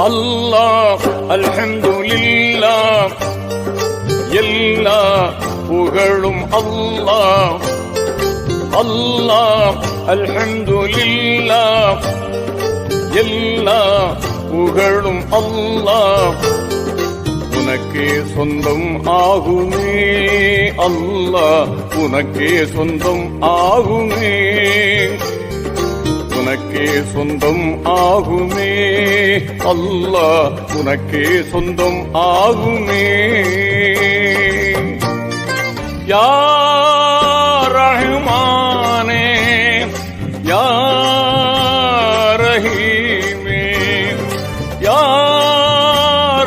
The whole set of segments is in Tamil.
அல்லாஹ் அல்ஹம்துலில்லாஹ் எல்லா புகழும் அல்லாஹ். அல்லாஹ் அல்ஹம்துலில்லாஹ் எல்லா புகழும் அல்லாஹ். உனக்கே சொந்தம் ஆகுமே அல்லாஹ், உனக்கே சொந்தம் ஆகுமே, உனக்கே சொந்தம் ஆகுமே அல்லாஹ், உனக்கே சொந்தம் ஆகுமே. யா ரஹ்மானே யா ரஹீமே யா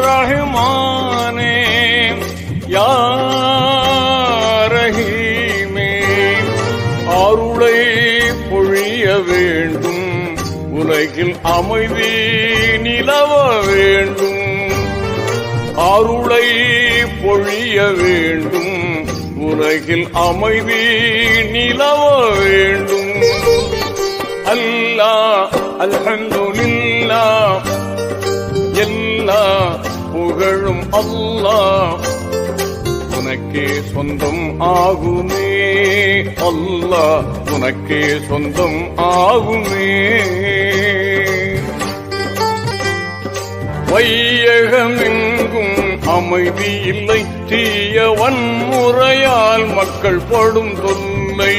ரஹ்மானே யா ரஹீமே. அருளை பொழிய வேண்டும், உலகில் அமைதி நிலவ வேண்டும். அருளை பொழிய வேண்டும், உலகில் அமைதி நிலவ வேண்டும். அல்லாஹ் அல்ஹம்துலில்லாஹ் எல்லா புகழும் அல்லாஹ். உனக்கே சொந்தம் ஆகுமே அல்லாஹ், உனக்கே சொந்தம் ஆகுமே. வையகமெங்கும் அமைதி இல்லை, தீய வன்முறையால் மக்கள் படும் தொல்லை.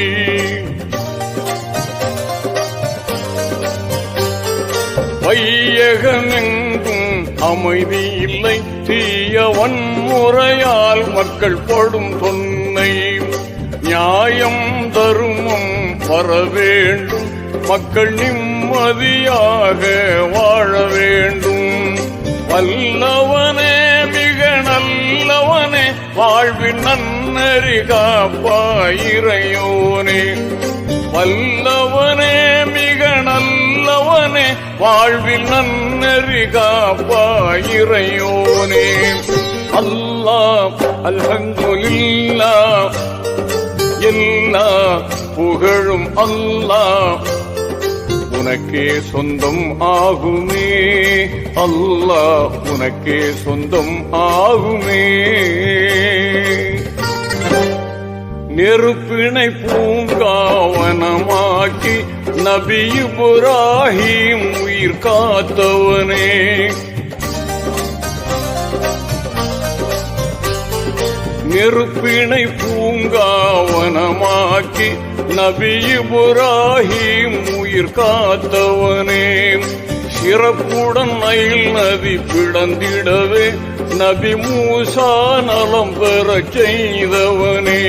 வையகமெங்கும் அமைதி இல்லை, தீய வன்முறையால் மக்கள் படும் தொல்லை. நியாயம் தருமம் வர வேண்டும், மக்கள் நிம்மதியாக வாழ வேண்டும். வல்லவனே மிக நல்லவனே, வாழ்வின் நன்னறி காப்பாயிரையோனே. வல்லவனே மிக நல்லவனே, வாழ்வில் நன்னறி காப்பாயிரையோனே. அல்லாஹ் அல்ஹம்துலில்லாஹ் எல்லா புகழும் அல்லாஹ். உனக்கே சொந்தம் ஆகுமே அல்லாஹ், உனக்கே சொந்தம் ஆகுமே. நெருப்பினை பூங்காவனமாக்கி நபி இப்ராஹீம் உயிர் காத்தவனே. நெருப்பினை பூங்காவனமாக்கி நபி இப்ராஹீம் உயிர் காத்தவனே. சிறப்புடன் நைல் நதி பிளந்திடவே நபி மூசா நலம் பெறச் செய்தவனே.